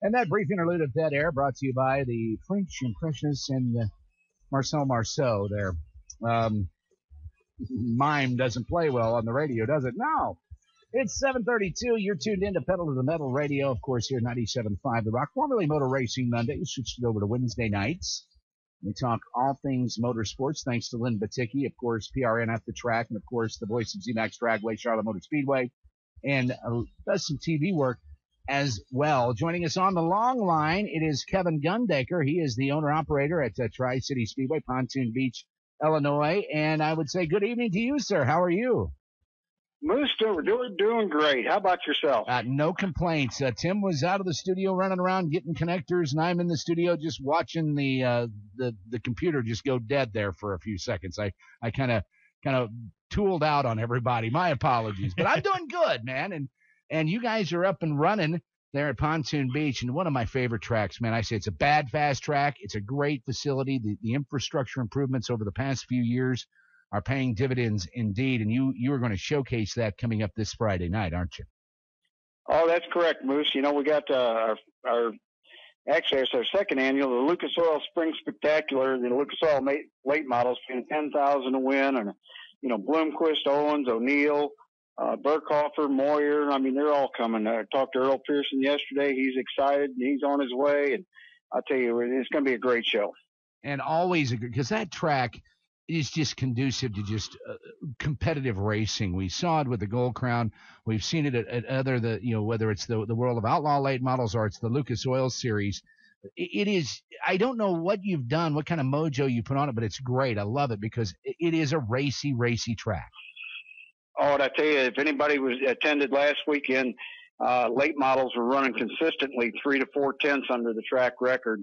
And that brief interlude of Dead Air brought to you by the French Impressionists and Marcel Marceau. Their mime doesn't play well on the radio, does it? No. It's 7:32. You're tuned in to Pedal to the Metal Radio, of course, here at 97.5 The Rock, formerly Motor Racing Mondays. Switched it over to Wednesday nights. We talk all things motorsports, thanks to Lynn Baticki, of course, PRN at the track, and, of course, the voice of ZMAX Dragway, Charlotte Motor Speedway, and does some TV work as well. Joining us on the long line, it is Kevin Gundecker. He is the owner-operator at Tri-City Speedway, Pontoon Beach, Illinois. And I would say good evening to you, sir. How are you? Moose, we're doing great. How about yourself? No complaints. Tim was out of the studio running around getting connectors, and I'm in the studio just watching the computer just go dead there for a few seconds. I kind of tooled out on everybody. My apologies. But I'm doing good, man. And you guys are up and running there at Pontoon Beach, and one of my favorite tracks, man. I say it's a bad, fast track. It's a great facility. The infrastructure improvements over the past few years are paying dividends indeed, and you are going to showcase that coming up this Friday night, aren't you? Oh, that's correct, Moose. You know, we got actually it's our second annual, the Lucas Oil Spring Spectacular, the Lucas Oil late models paying $10,000 to win, and Bloomquist, Owens, O'Neill, Burkhofer, Moyer. I mean, they're all coming. I talked to Earl Pearson yesterday. He's excited. He's on his way, and I'll tell you, it's going to be a great show. And always, because that track is just conducive to just competitive racing. We saw it with the Gold Crown. We've seen it at other, whether it's the World of Outlaw late models or it's the Lucas Oil Series. It is, I don't know what you've done, what kind of mojo you put on it, but it's great. I love it because it is a racy track. Oh, and I tell you, if anybody attended last weekend, late models were running consistently 3 to 4 tenths under the track record.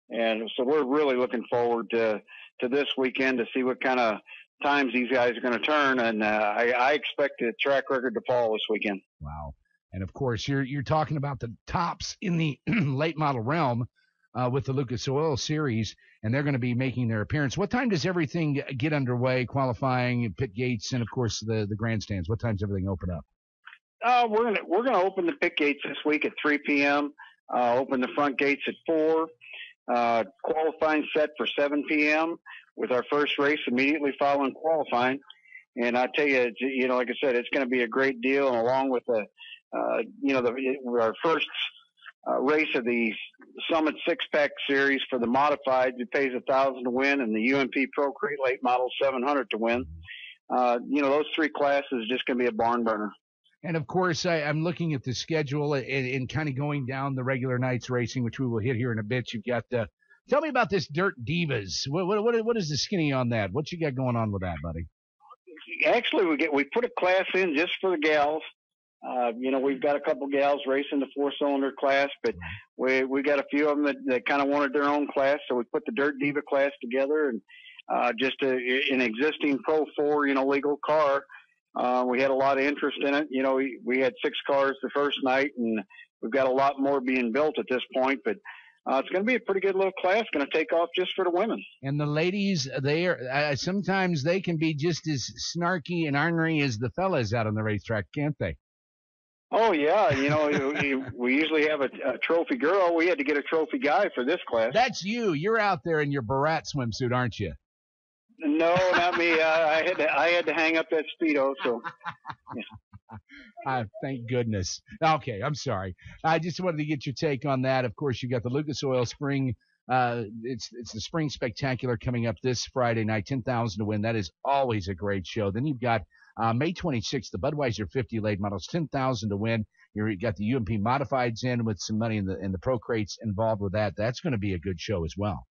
And so we're really looking forward to this weekend to see what kind of times these guys are going to turn. And I expect the track record to fall this weekend. Wow. And, of course, you're talking about the tops in the late model realm with the Lucas Oil Series, and they're going to be making their appearance. What time does everything get underway, qualifying, pit gates, and, of course, the grandstands? What time does everything open up? We're gonna open the pit gates this week at 3 p.m., open the front gates at 4. Qualifying set for 7 p.m. with our first race immediately following qualifying. And I tell you, like I said, it's going to be a great deal. And along with our first race of the Summit Six-Pack Series for the modified, it pays $1,000 to win, and the UMP Pro Crate Late Model $700 to win. Those three classes is just going to be a barn burner. And, of course, I'm looking at the schedule and kind of going down the regular nights racing, which we will hit here in a bit. You've got tell me about this Dirt Divas. What is the skinny on that? What you got going on with that, buddy? Actually, we put a class in just for the gals. We've got a couple gals racing the 4-cylinder class, but we got a few of them that kind of wanted their own class, so we put the Dirt Diva class together, and just an existing Pro 4, legal car. We had a lot of interest in it. We had 6 cars the first night, and we've got a lot more being built at this point. But it's going to be a pretty good little class. Going to take off just for the women. And the ladies, sometimes they can be just as snarky and ornery as the fellas out on the racetrack, can't they? Oh, yeah. We usually have a trophy girl. We had to get a trophy guy for this class. That's you. You're out there in your Barat swimsuit, aren't you? No, not me. I had to hang up that Speedo, so. Thank goodness. Okay, I'm sorry. I just wanted to get your take on that. Of course, you got the Lucas Oil Spring. It's the Spring Spectacular coming up this Friday night, $10,000 to win. That is always a great show. Then you've got May 26th, the Budweiser 50 late models, $10,000 to win. You've got the UMP modifieds in with some money in the Pro Crates involved with that. That's going to be a good show as well.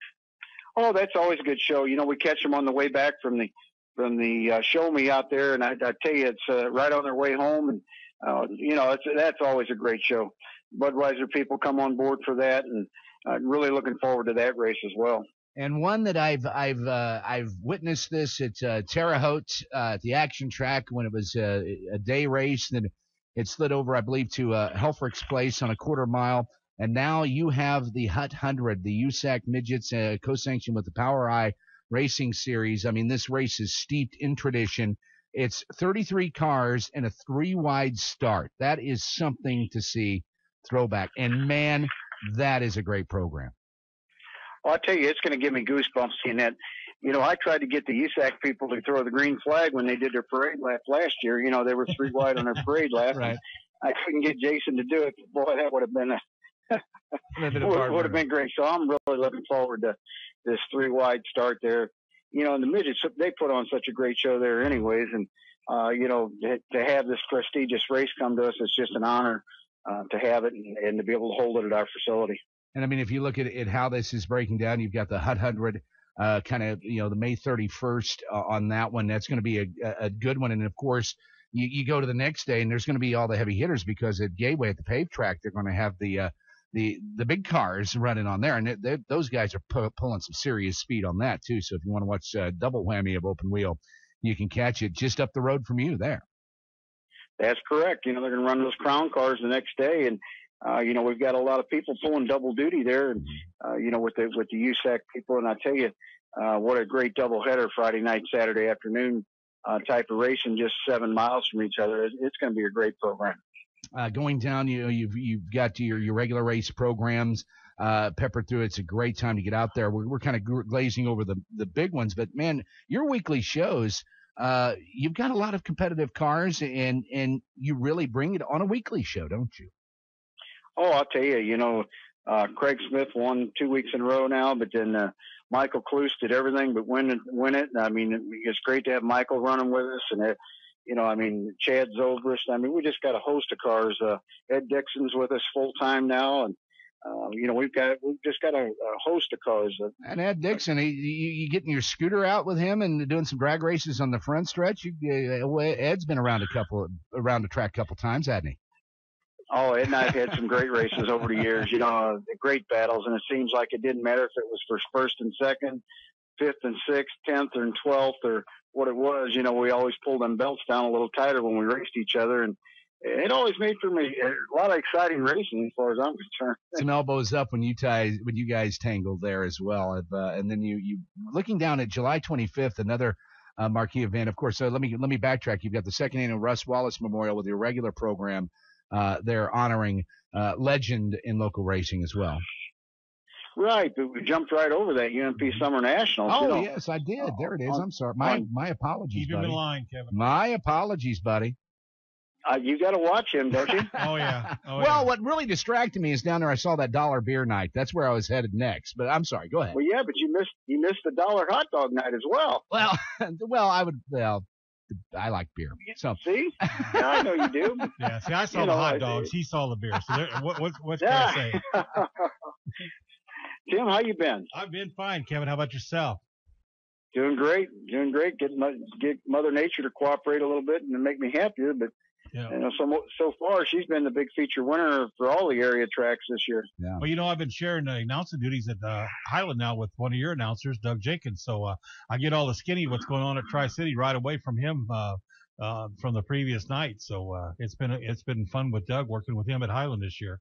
Oh, that's always a good show. We catch them on the way back from the show me out there, and I tell you, it's right on their way home, and that's always a great show. Budweiser people come on board for that, and really looking forward to that race as well. And one that I've witnessed this at Terre Haute at the action track when it was a day race, then it slid over, I believe, to Helfrich's Place on a quarter mile. And now you have the Hut 100, the USAC Midgets, co-sanctioned with the Power Eye Racing Series. I mean, this race is steeped in tradition. It's 33 cars and a 3-wide start. That is something to see. Throwback. And, man, That is a great program. Well, I tell you, it's going to give me goosebumps seeing that. I tried to get the USAC people to throw the green flag when they did their parade lap last year. They were 3 wide on their parade lap. Right. I couldn't get Jason to do it. Boy, that would have been would have been great. So I'm really looking forward to this 3 wide start there. And the midgets, they put on such a great show there anyways. And, to have this prestigious race come to us, it's just an honor to have it and to be able to hold it at our facility. And I mean, if you look at how this is breaking down, you've got the Hut 100, kind of, the May 31st on that one. That's going to be a good one. And of course, you go to the next day and there's going to be all the heavy hitters because at Gateway at the paved track, they're going to have the big cars running on there. And those guys are pulling some serious speed on that too. So if you want to watch double whammy of open wheel, you can catch it just up the road from you there. That's correct. They're going to run those crown cars the next day. And, we've got a lot of people pulling double duty there, and with the USAC people. And I tell you, what a great doubleheader Friday night, Saturday afternoon type of racing, just 7 miles from each other. It's going to be a great program. Going down, you've got your regular race programs peppered through. It's a great time to get out there. We're kind of glazing over the big ones, but man, your weekly shows. You've got a lot of competitive cars, and you really bring it on a weekly show, don't you? Oh, I'll tell you, Craig Smith won 2 weeks in a row now, but then Michael Cluse did everything but win it. I mean, it's great to have Michael running with us, and Chad Zobrist. I mean, we just got a host of cars. Ed Dixon's with us full time now, and we've just got a host of cars. And Ed Dixon, you getting your scooter out with him and doing some drag races on the front stretch? Ed's been around the track a couple times, hasn't he? Oh, Ed and I have had some great races over the years, great battles, and it seems like it didn't matter if it was for first and second, 5th and 6th, 10th and 12th, or what it was. We always pulled them belts down a little tighter when we raced each other, and it always made for me a lot of exciting racing as far as I'm concerned. Some elbows up when you guys tangled there as well, and then you looking down at July 25th, another marquee event, of course. So let me backtrack. You've got the second annual Russ Wallace Memorial with your regular program. They're honoring legend in local racing as well. Right, but we jumped right over that UMP Summer Nationals. Oh, yes, I did. There it is. I'm sorry. My apologies, buddy. Keep him in line, Kevin. My apologies, buddy. You got to watch him, don't you? Oh, yeah. Well, what really distracted me is down there I saw that dollar beer night. That's where I was headed next. But I'm sorry. Go ahead. Well, yeah, but you missed the dollar hot dog night as well. Well, I like beer. So see, yeah, I know you do. Yeah, see, I saw the hot dogs. He saw the beer. So what can I say? Tim, how you been? I've been fine, Kevin. How about yourself? Doing great. Get Mother Nature to cooperate a little bit and make me happier. But so far she's been the big feature winner for all the area tracks this year. Yeah. Well, I've been sharing the announcing duties at Highland now with one of your announcers, Doug Jenkins. So I get all the skinny what's going on at Tri-City right away from him from the previous night. So it's been fun with Doug working with him at Highland this year.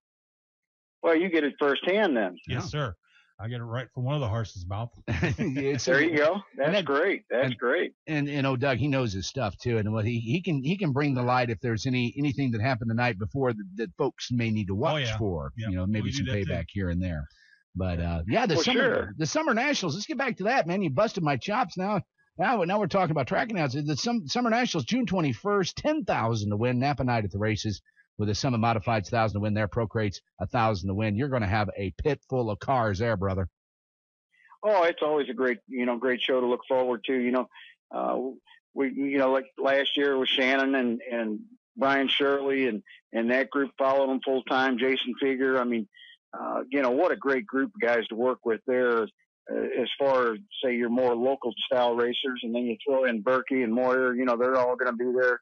Well, you get it firsthand then. Yes, sir. I get it right from one of the horse's mouth. There you go. That's great. That's great. And Doug, he knows his stuff too, and what he can bring the light if there's anything that happened the night before that folks may need to watch for. Yep. Maybe some payback here and there. But the Summer Nationals. Let's get back to that, man. You busted my chops now. Now we're talking about track announcements. The Summer Nationals, June 21st, $10,000 to win. Napa Night at the races. With a Summit Modifieds 1,000 to win there, Pro Crates 1,000 to win. You're going to have a pit full of cars there, brother. Oh, it's always a great show to look forward to. We like last year with Shannon and Brian Shirley and that group followed them full time. Jason Figure. I mean, what a great group of guys to work with there. As far as say your more local style racers, and then you throw in Berkey and Moyer. They're all going to be there.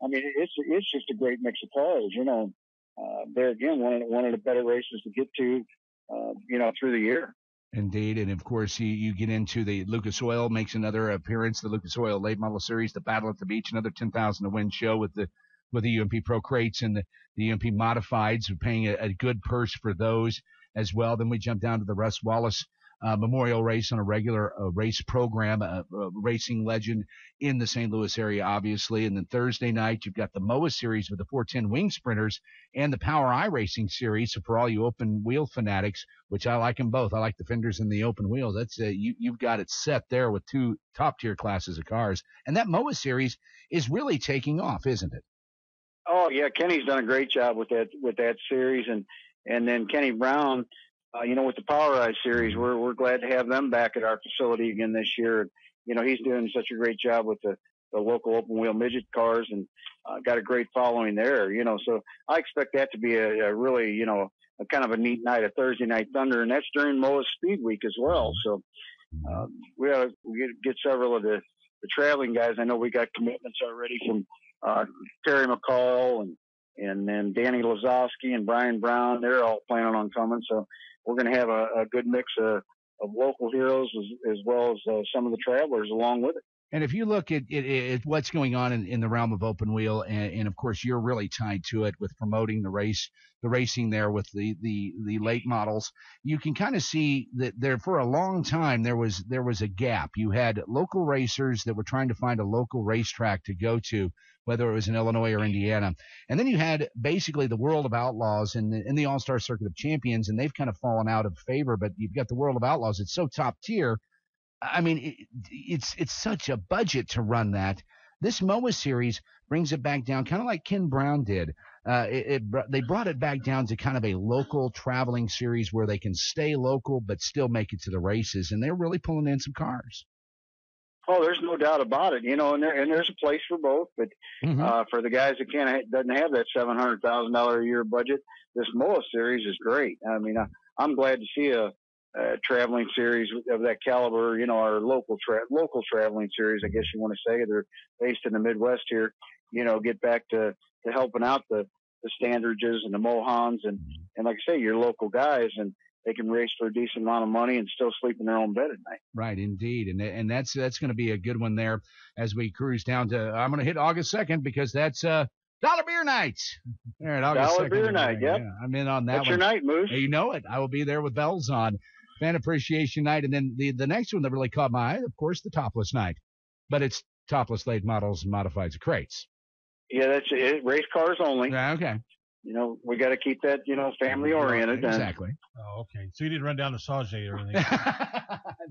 I mean, it's just a great mix of cars, there again, one of the better races to get to, through the year. Indeed. And of course, you get into the Lucas Oil makes another appearance, the Lucas Oil Late Model Series, the Battle at the Beach, another 10,000 to win show with the UMP Pro Crates and the UMP Modifieds. We're paying a good purse for those as well. Then we jump down to the Russ Wallace Memorial race on a regular race program, a racing legend in the St. Louis area, obviously. And then Thursday night, you've got the MOA series with the 410 Wing Sprinters and the Power iRacing series. So for all you open wheel fanatics, which I like them both, I like the fenders and the open wheels. That's you've got it set there with two top tier classes of cars. And that MOA series is really taking off, isn't it? Oh yeah, Kenny's done a great job with that series, and then Kenny Brown, with the PowerEye series, we're glad to have them back at our facility again this year. He's doing such a great job with the local open wheel midget cars, and got a great following there. So I expect that to be a really a kind of a neat night, a Thursday night thunder, and that's during MOA Speed Week as well. So we get several of the traveling guys. I know we got commitments already from Terry McCall and then Danny Lazowski and Brian Brown. They're all planning on coming. So we're going to have a good mix of local heroes as well as some of the travelers along with it. And if you look at what's going on in the realm of open wheel, and of course you're really tied to it with promoting the racing there with the late models, you can kind of see that there for a long time there was a gap. You had local racers that were trying to find a local racetrack to go to, whether it was in Illinois or Indiana, and then you had basically the World of Outlaws and the All-Star Circuit of Champions, and they've kind of fallen out of favor. But you've got the World of Outlaws; it's so top tier. I mean, it's such a budget to run that. This MOA series brings it back down, kind of like Ken Brown did. They brought it back down to kind of a local traveling series where they can stay local but still make it to the races, and they're really pulling in some cars. Oh, there's no doubt about it. And there's a place for both. But for the guys that doesn't have that $700,000 a year budget, this MOA series is great. I mean, I'm glad to see a traveling series of that caliber, our local traveling series, I guess you want to say. They're based in the Midwest here, get back to helping out the Standridges and the Mohans and like I say, your local guys, and they can race for a decent amount of money and still sleep in their own bed at night. Right, indeed. And that's going to be a good one there as we cruise down to, I'm going to hit August 2nd because that's Dollar Beer Nights. All right, August Dollar 2nd. Beer Night, yep. Yeah, I'm in on that That's one. your night, Moose. You know it. I will be there with bells on. Fan Appreciation Night, and then the next one that really caught my eye, of course, the Topless Night. But it's topless late models and modifieds of crates. Yeah, that's it. Race cars only. Yeah, okay. We got to keep that, family oriented. Exactly. Oh, okay. So you didn't run down to Sauget or anything?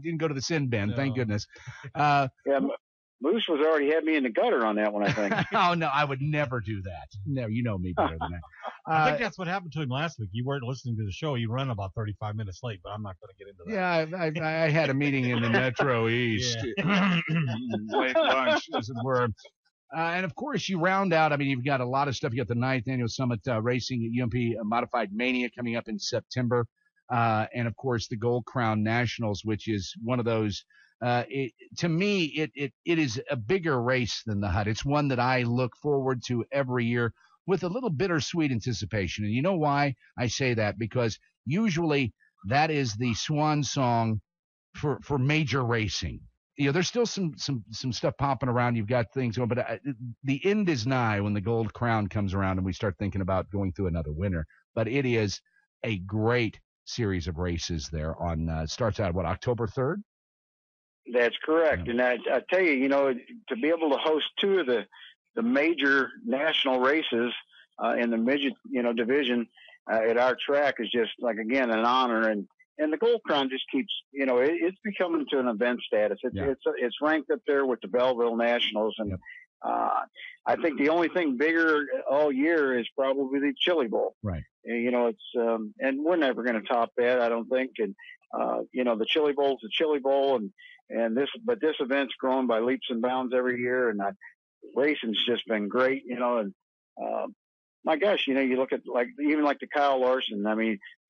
Didn't go to the sin bin, thank goodness. Yeah, Moose was already had me in the gutter on that one, I think. Oh, no, I would never do that. No, you know me better than that. I think that's what happened to him last week. You weren't listening to the show. You ran about 35 minutes late, but I'm not going to get into Yeah, that. I had a meeting in the Metro East. Late lunch, as it were. And, of course, you round out, you've got a lot of stuff. You got the 9th Annual Summit Racing at UMP Modified Mania coming up in September. And, of course, the Gold Crown Nationals, which is one of those. To me, it is a bigger race than the Hut. It's one that I look forward to every year with a little bittersweet anticipation. And you know why I say that? Because usually that is the swan song for major racing. There's still some stuff popping around. You've got things going, but the end is nigh when the Gold Crown comes around and we start thinking about going through another winter. But it is a great series of races there on starts out, October 3rd? That's correct. Yeah. And I tell you, to be able to host two of the major national races in the midget, division at our track is just like, again, an honor. And the Gold Crown just keeps, it's becoming to an event status. It's ranked up there with the Belleville Nationals. And I think the only thing bigger all year is probably the Chili Bowl. Right. It's and we're never going to top that, I don't think. And the Chili Bowl's the Chili Bowl, and this event's grown by leaps and bounds every year, and racing's just been great, and my gosh, you look at even the Kyle Larson.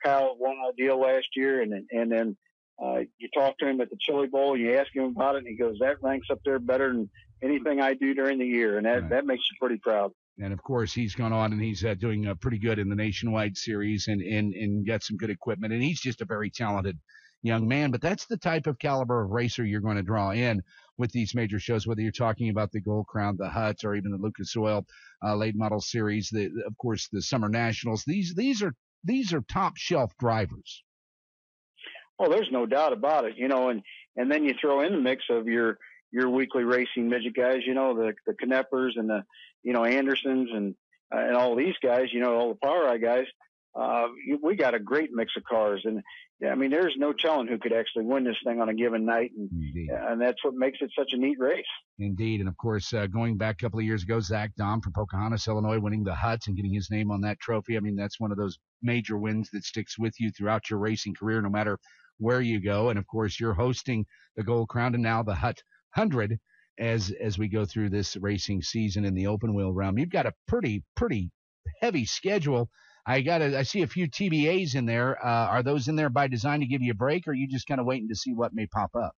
Kyle won a deal last year, and then you talk to him at the Chili Bowl, and you ask him about it, and he goes, "That ranks up there better than anything I do during the year," and that makes you pretty proud. And of course, he's gone on and he's doing pretty good in the Nationwide Series and got some good equipment, and he's just a very talented young man. But that's the type of caliber of racer you're going to draw in with these major shows, whether you're talking about the Gold Crown, the Huts, or even the Lucas Oil late model series, of course, the Summer Nationals. These are top shelf drivers. Oh, there's no doubt about it. And then you throw in the mix of your weekly racing midget guys. The Kneppers and the Andersons and all these guys. All the Power Eye guys. We got a great mix of cars, and yeah, I mean, there's no telling who could actually win this thing on a given night, and that's what makes it such a neat race. Indeed, and of course, going back a couple of years ago, Zach Dahm from Pocahontas, Illinois, winning the Hutt and getting his name on that trophy. I mean, that's one of those major wins that sticks with you throughout your racing career, no matter where you go. And of course, you're hosting the Gold Crown and now the Hutt 100 as we go through this racing season in the open wheel realm. You've got a pretty heavy schedule. I see a few TBAs in there. Are those in there by design to give you a break, or are you just kind of waiting to see what may pop up?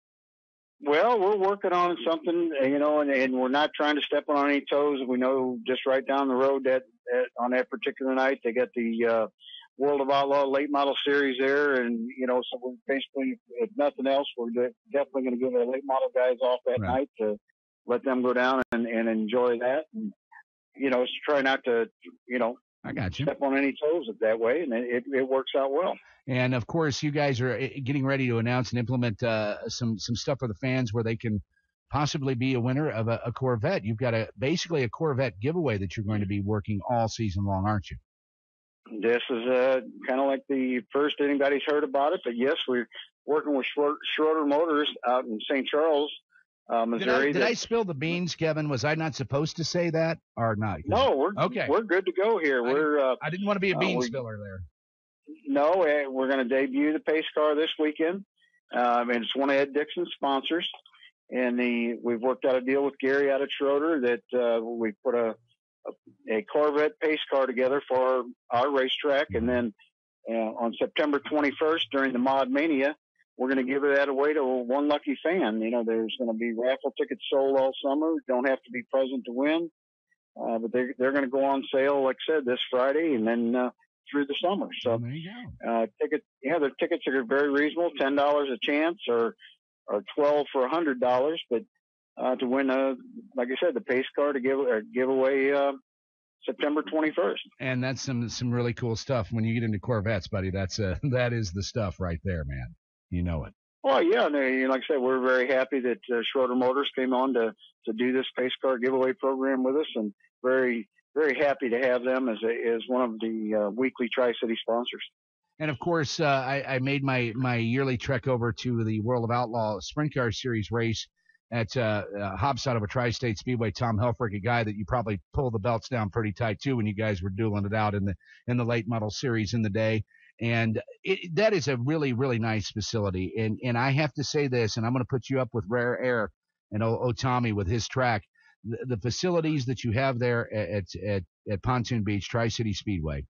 Well, we're working on something, and we're not trying to step on any toes. We know just right down the road that on that particular night, they got the World of Outlaw late model series there. And, so we're basically, if nothing else, we're definitely going to give our late model guys off that night to let them go down and enjoy that. And, to try not to, I got you. Step on any toes that way, and it works out well. And of course, you guys are getting ready to announce and implement some stuff for the fans where they can possibly be a winner of a Corvette. You've got basically a Corvette giveaway that you're going to be working all season long, aren't you? This is kind of like the first anybody's heard about it, but yes, we're working with Schroeder Motors out in St. Charles, Missouri. Did I spill the beans, Kevin? Was I not supposed to say that or not? No, we're good to go here. I didn't want to be a bean spiller there. No, we're going to debut the pace car this weekend, and it's one of Ed Dixon's sponsors. And we've worked out a deal with Gary out of Schroeder that we put a Corvette pace car together for our racetrack, and then on September 21st during the Mod Mania, we're going to give that away to one lucky fan. There's going to be raffle tickets sold all summer. Don't have to be present to win, but they're going to go on sale, like I said, this Friday, and then through the summer. So there you go. The tickets are very reasonable, $10 a chance, or $12 for $100. But to win, like I said, the pace car to give away September 21st. And that's some really cool stuff. When you get into Corvettes, buddy, that is the stuff right there, man. You know it. Well, yeah, like I said, we're very happy that Schroeder Motors came on to do this pace car giveaway program with us, and very, very happy to have them as one of the weekly Tri-City sponsors. And of course, I made my yearly trek over to the World of Outlaw Sprint Car Series race at hops out of a Tri-State Speedway. Tom Helfrich, a guy that you probably pulled the belts down pretty tight too when you guys were dueling it out in the late model series in the day. And that is a really, really nice facility. And I have to say this, and I'm going to put you up with Rare Air and Tommy with his track. The facilities that you have there at Pontoon Beach, Tri-City Speedway,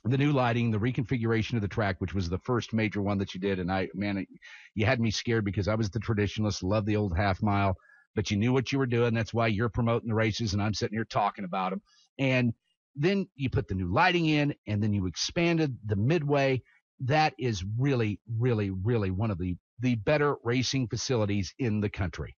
the new lighting, the reconfiguration of the track, which was the first major one that you did. And you had me scared because I was the traditionalist, loved the old half mile, but you knew what you were doing. That's why you're promoting the races and I'm sitting here talking about them. And then you put the new lighting in, and then you expanded the midway. That is really, really, really one of the better racing facilities in the country.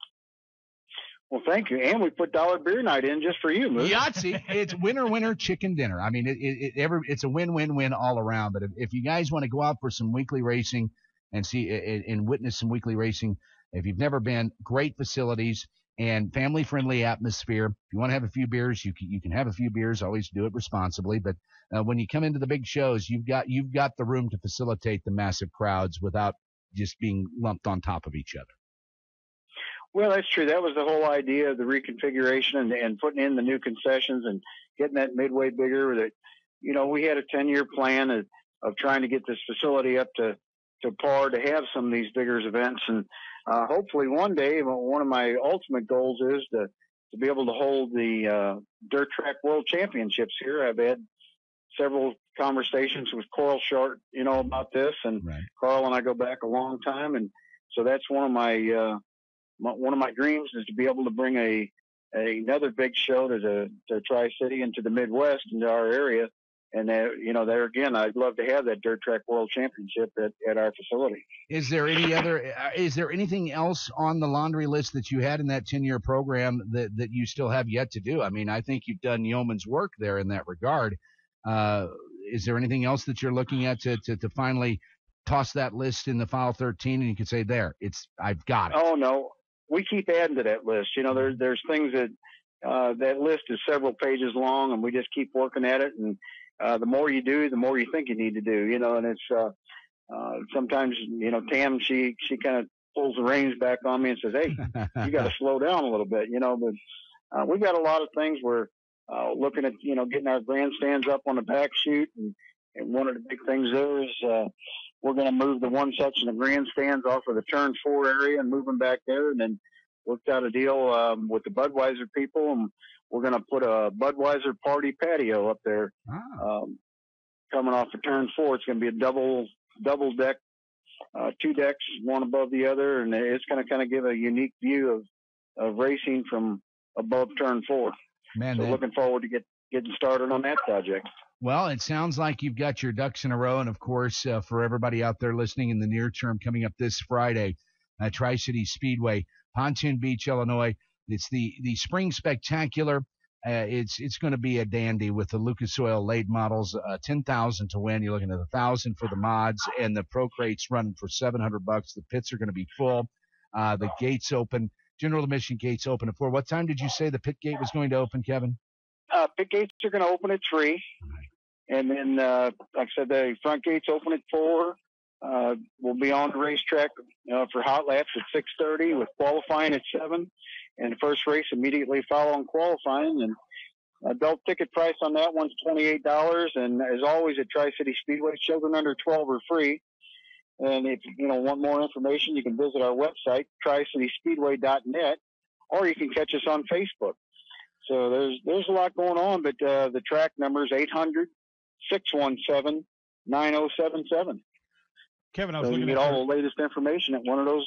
Well, thank you. And we put Dollar Beer Night in just for you, Moose. Yahtzee. It's winner, chicken dinner. I mean, it's a win-win-win all around. But if you guys want to go out for some weekly racing and see and witness some weekly racing, if you've never been, great facilities and family-friendly atmosphere. If you want to have a few beers, you can have a few beers. Always do it responsibly. But when you come into the big shows, you've got the room to facilitate the massive crowds without just being lumped on top of each other. Well, that's true. That was the whole idea of the reconfiguration and putting in the new concessions and getting that midway bigger. That we had a 10-year plan of trying to get this facility up to par to have some of these bigger events, and hopefully one day, one of my ultimate goals is to be able to hold the Dirt Track World Championships here. I've had several conversations with Carl Short, about this, and right. Carl and I go back a long time, and so that's one of my dreams is to be able to bring another big show to Tri-City and to the Midwest into our area. And there again, I'd love to have that Dirt Track World Championship at our facility. Is there anything else on the laundry list that you had in that 10-year program that you still have yet to do? I mean, I think you've done yeoman's work there in that regard. Is there anything else that you're looking at to finally toss that list in the file 13 and you can say, there, I've got it? Oh, no. We keep adding to that list. There's things that that list is several pages long, and we just keep working at it. And the more you do, the more you think you need to do, and it's sometimes, Tam, she kind of pulls the reins back on me and says, hey, you got to slow down a little bit, but we've got a lot of things. We're looking at, getting our grandstands up on the back chute. And one of the big things there is we're going to move the one section of grandstands off of the turn 4 area and move them back there. And then worked out a deal with the Budweiser people, and we're going to put a Budweiser party patio up there. Coming off of turn 4. It's going to be a double deck, 2 decks, one above the other, and it's going to kind of give a unique view of racing from above turn 4. Man, so looking forward to getting started on that project. Well, it sounds like you've got your ducks in a row, and of course, for everybody out there listening in the near term, coming up this Friday, Tri-City Speedway, Pontoon Beach, Illinois. It's the Spring Spectacular. It's going to be a dandy with the Lucas Oil late models, $10,000 to win. You're looking at $1,000 for the mods, and the pro crates running for $700. The pits are going to be full. The gates open. General admission gates open at 4. What time did you say the pit gate was going to open, Kevin? Pit gates are going to open at 3. And then, like I said, the front gates open at 4. We'll be on the racetrack for hot laps at 6:30 with qualifying at 7. And the first race immediately following qualifying. And adult ticket price on that one's $28. And as always at Tri-City Speedway, children under 12 are free. And if you want more information, you can visit our website, tricityspeedway.net, or you can catch us on Facebook. So there's a lot going on, but the track number is 800-617-9077. Kevin, I was so looking you at get all the latest information at one of those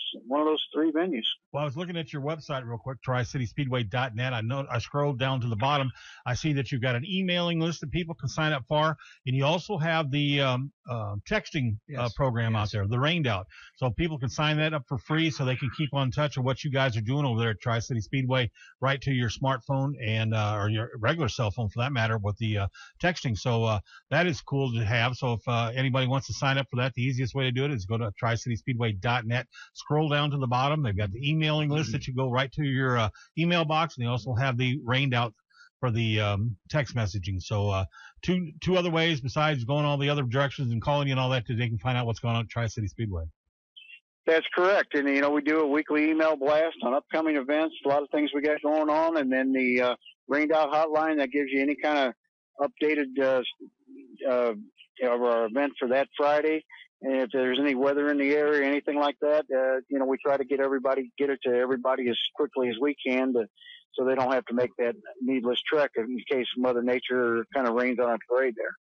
3 venues. Well, I was looking at your website real quick, tricityspeedway.net. I scrolled down to the bottom. I see that you've got an emailing list that people can sign up for, and you also have the texting program out there, the Rained Out. So people can sign that up for free so they can keep on touch of what you guys are doing over there at Tri-City Speedway right to your smartphone and or your regular cell phone for that matter with the texting. So that is cool to have. So if anybody wants to sign up for that, the easiest way to do it is go to tricityspeedway.net, scroll down to the bottom. They've got the emailing list that you go right to your email box, and they also have the Rained Out for the text messaging. So two other ways besides going all the other directions and calling you and all that, they can find out what's going on at Tri-City Speedway. That's correct. And, we do a weekly email blast on upcoming events, a lot of things we got going on, and then the Rained Out hotline that gives you any kind of updated of our event for that Friday. And if there's any weather in the area, anything like that, we try to get it to everybody as quickly as we can so they don't have to make that needless trek in case Mother Nature kind of rains on our parade there.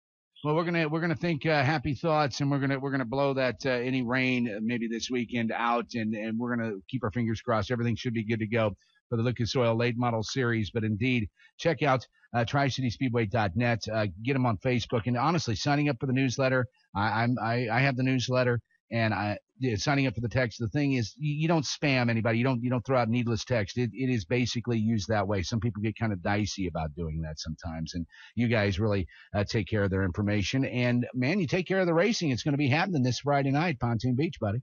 Well, we're gonna think happy thoughts, and we're gonna blow that any rain maybe this weekend out, and we're gonna keep our fingers crossed. Everything should be good to go for the Lucas Oil Late Model Series. But indeed, check out tricityspeedway.net. Get them on Facebook, and honestly, signing up for the newsletter. I have the newsletter, and signing up for the text. The thing is, you don't spam anybody. You don't throw out needless text. It is basically used that way. Some people get kind of dicey about doing that sometimes, and you guys really take care of their information. And man, you take care of the racing. It's going to be happening this Friday night, Pontoon Beach, buddy.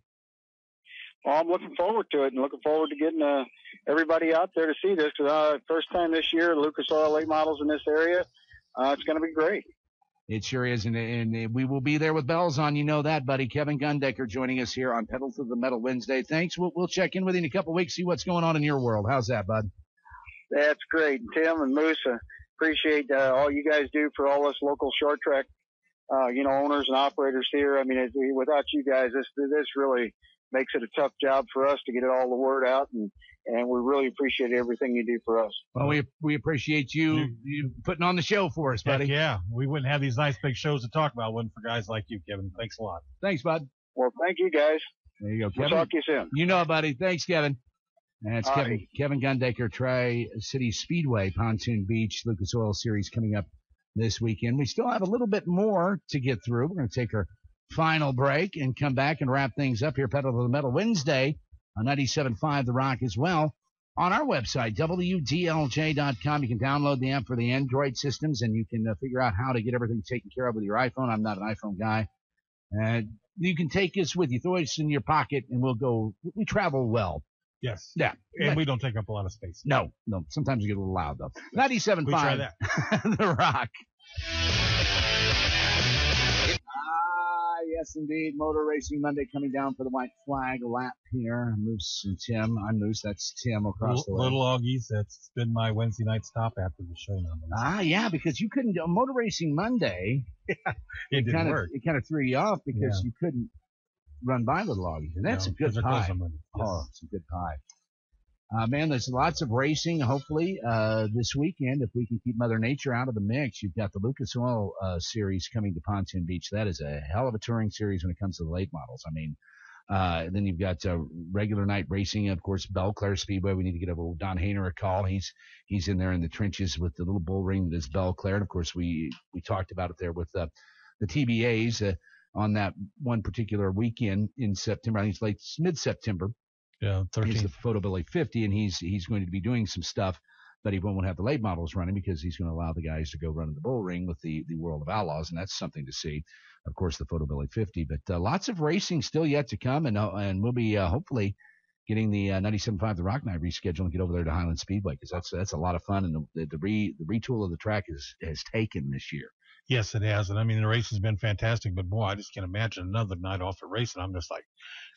Well, I'm looking forward to it, and looking forward to getting everybody out there to see this. First time this year, Lucas Oil late models in this area. It's going to be great. It sure is, and we will be there with bells on. You know that, buddy. Kevin Gundecker joining us here on Pedal to the Metal Wednesday. Thanks. We'll check in with you in a couple of weeks, see what's going on in your world. How's that, bud? That's great. Tim and Moose, appreciate all you guys do for all us local short track, owners and operators here. I mean, without you guys, this really makes it a tough job for us to get all the word out, and we really appreciate everything you do for us. Well, we appreciate you putting on the show for us, buddy. Yeah, we wouldn't have these nice big shows to talk about wasn't for guys like you, Kevin. Thanks a lot. Thanks, bud. Well, thank you, guys. There you go, Kevin. We'll talk to you soon. You know, buddy. Thanks, Kevin. That's Kevin Gundecker, Tri-City Speedway, Pontoon Beach, Lucas Oil Series coming up this weekend. We still have a little bit more to get through. We're going to take our final break and come back and wrap things up here. Pedal to the Metal Wednesday on 97.5 The Rock as well. On our website, WDLJ.com, you can download the app for the Android systems, and you can figure out how to get everything taken care of with your iPhone. I'm not an iPhone guy. you can take us with you. Throw us in your pocket, and we'll go. We travel well. Yes. Yeah. And we don't take up a lot of space. No. Sometimes we get a little loud, though. 97.5. We try that. The Rock. Yes, indeed. Motor Racing Monday coming down for the white flag lap here. Moose and Tim. I'm Moose. That's Tim across the way. Little Augies. That's been my Wednesday night stop after the show now. Yeah, because you couldn't do Motor Racing Monday. It didn't work. It kind of threw you off because you couldn't run by Little Augies. And that's a good pie. Oh, it's a good pie. Man, there's lots of racing, hopefully, this weekend. If we can keep Mother Nature out of the mix, you've got the Lucas Oil series coming to Pontoon Beach. That is a hell of a touring series when it comes to the late models. I mean, then you've got regular night racing, of course, Belclair Speedway. We need to get over Don Hayner a call. He's in there in the trenches with the little bull ring that is Belclair. And, of course, we talked about it there with the TBAs on that one particular weekend in September. I think it's mid-September. Yeah, 13th. He's the Photobilly 50, and he's going to be doing some stuff, but he won't have the late models running because he's going to allow the guys to go run in the bull ring with the World of Outlaws, and that's something to see. Of course, the Photobilly 50, but lots of racing still yet to come, and we'll be hopefully getting the 97.5 The Rock Night rescheduled and get over there to Highland Speedway because that's a lot of fun, and the retool of the track has taken this year. Yes, it has. And I mean, the race has been fantastic, but boy, I just can't imagine another night off at racing. I'm just like,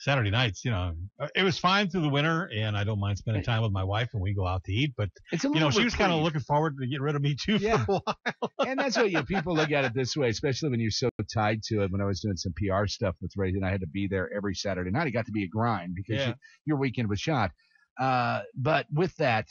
Saturday nights, it was fine through the winter, and I don't mind spending time with my wife, and we go out to eat. But, she was kind of looking forward to get rid of me, too, for a while. And that's what people look at it this way, especially when you're so tied to it. When I was doing some PR stuff with racing, I had to be there every Saturday night. It got to be a grind because your weekend was shot. But with that,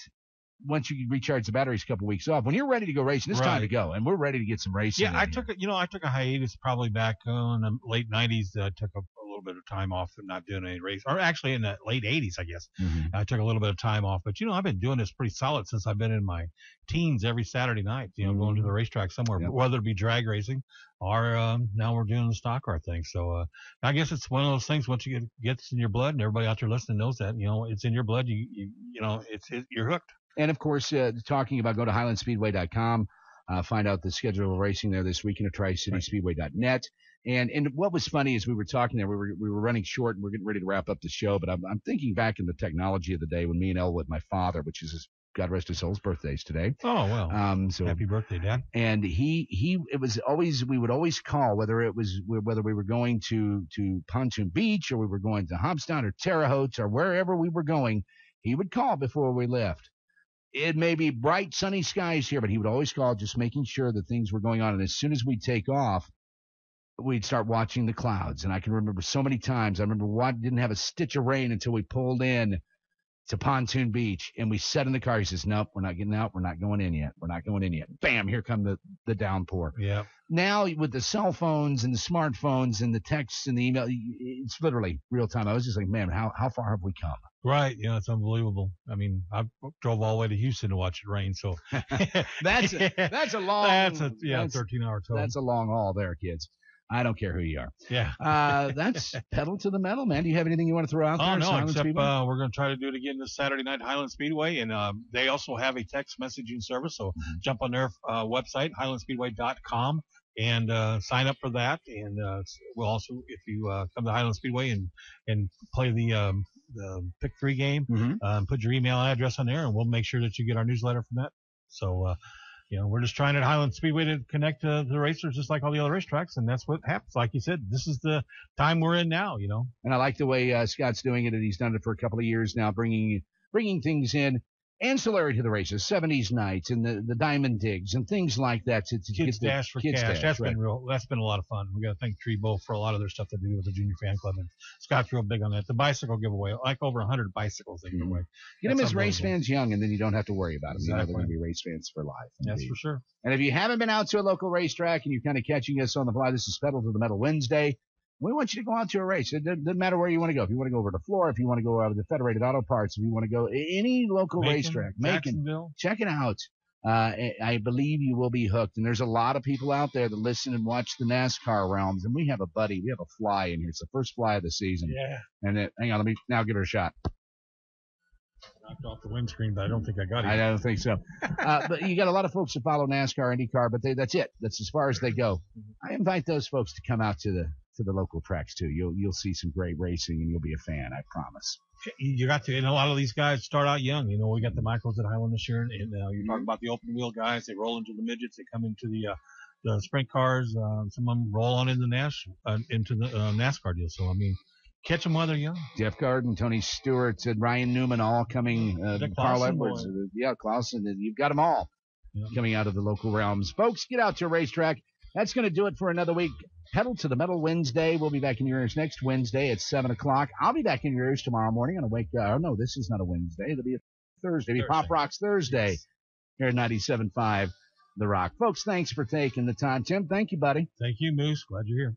once you recharge the batteries a couple weeks off, when you're ready to go racing, it's time to go, and we're ready to get some racing. Yeah, I took a hiatus probably back in the late 90s. I took a little bit of time off and not doing any race, or actually in the late 80s, I guess. Mm-hmm. I took a little bit of time off, but I've been doing this pretty solid since I've been in my teens every Saturday night. Going to the racetrack somewhere, whether it be drag racing or now we're doing the stock car thing. So I guess it's one of those things. Once you gets in your blood, and everybody out there listening knows that it's in your blood. You're hooked. And, of course, talking about go to HighlandSpeedway.com, find out the schedule of racing there this weekend at TriCitySpeedway.net. And what was funny is we were talking there, we were running short and we're getting ready to wrap up the show, but I'm thinking back in the technology of the day when me and Elwood, my father, which is his, God rest his soul's, birthdays today. Oh, well. So happy birthday, Dad. And it was always, we would always call whether we were going to Pontoon Beach or we were going to Hobstown or Terre Haute or wherever we were going, he would call before we left. It may be bright, sunny skies here, but he would always call just making sure that things were going on. And as soon as we'd take off, we'd start watching the clouds. And I can remember so many times. I remember didn't have a stitch of rain until we pulled in to Pontoon Beach. And we sat in the car. He says, nope, we're not getting out. We're not going in yet. We're not going in yet. Bam, here come the downpour. Yeah. Now with the cell phones and the smartphones and the texts and the email, it's literally real time. I was just like, man, how far have we come? Right. Yeah, it's unbelievable. I mean, I drove all the way to Houston to watch it rain. So that's a long. That's a 13-hour tow. That's a long haul there, kids. I don't care who you are. Yeah. That's pedal to the metal, man. Do you have anything you want to throw out there? Oh, no, except we're going to try to do it again this Saturday night, Highland Speedway. And they also have a text messaging service. So jump on their website, highlandspeedway.com, and sign up for that. And we'll also, if you come to Highland Speedway and play the Pick 3 game, put your email address on there, and we'll make sure that you get our newsletter from that. So, we're just trying at Highland Speedway to connect the racers just like all the other racetracks, and that's what happens. Like you said, this is the time we're in now, And I like the way Scott's doing it, and he's done it for a couple of years now, bringing things in ancillary to the races, 70s nights and the diamond digs and things like that. To Kids get Dash for Kids Cash. Dash, That's been a lot of fun. We got to thank Trebo for a lot of their stuff that they do with the junior fan club, and Scott's real big on that. The bicycle giveaway, like over 100 bicycles they give away. Get them as race fans young, and then you don't have to worry about them. Exactly. They're going to be race fans for life. That's for sure. And if you haven't been out to a local racetrack and you're kind of catching us on the fly, this is Pedal to the Metal Wednesday. We want you to go out to a race. It doesn't matter where you want to go. If you want to go over to Florida, if you want to go over to Federated Auto Parts, if you want to go any local racetrack, check it out. I believe you will be hooked. And there's a lot of people out there that listen and watch the NASCAR realms. And we have a fly in here. It's the first fly of the season. Yeah. And hang on, let me now give her a shot. Knocked off the windscreen, but I don't think I got it. I don't think so. But you got a lot of folks that follow NASCAR, IndyCar, but that's it. That's as far as they go. I invite those folks to come out to to the local tracks too. You'll see some great racing, and you'll be a fan, I promise. You got to, and a lot of these guys start out young. You know, we got the Michaels at Highland this year, and you're talking about the open wheel guys. They roll into the midgets. They come into the sprint cars. Some of them roll on into the NASCAR deal. So I mean, catch them while they're young. Jeff Garden, Tony Stewart, and Ryan Newman all coming. Carl Edwards, Clausen. You've got them all coming out of the local realms. Folks, get out to a racetrack. That's going to do it for another week. Pedal to the Metal Wednesday. We'll be back in your ears next Wednesday at 7 o'clock. I'll be back in your ears tomorrow morning on a wake. No, this is not a Wednesday. It'll be a Thursday. It'll be Pop Rocks Thursday here at 97.5 The Rock. Folks, thanks for taking the time. Tim, thank you, buddy. Thank you, Moose. Glad you're here.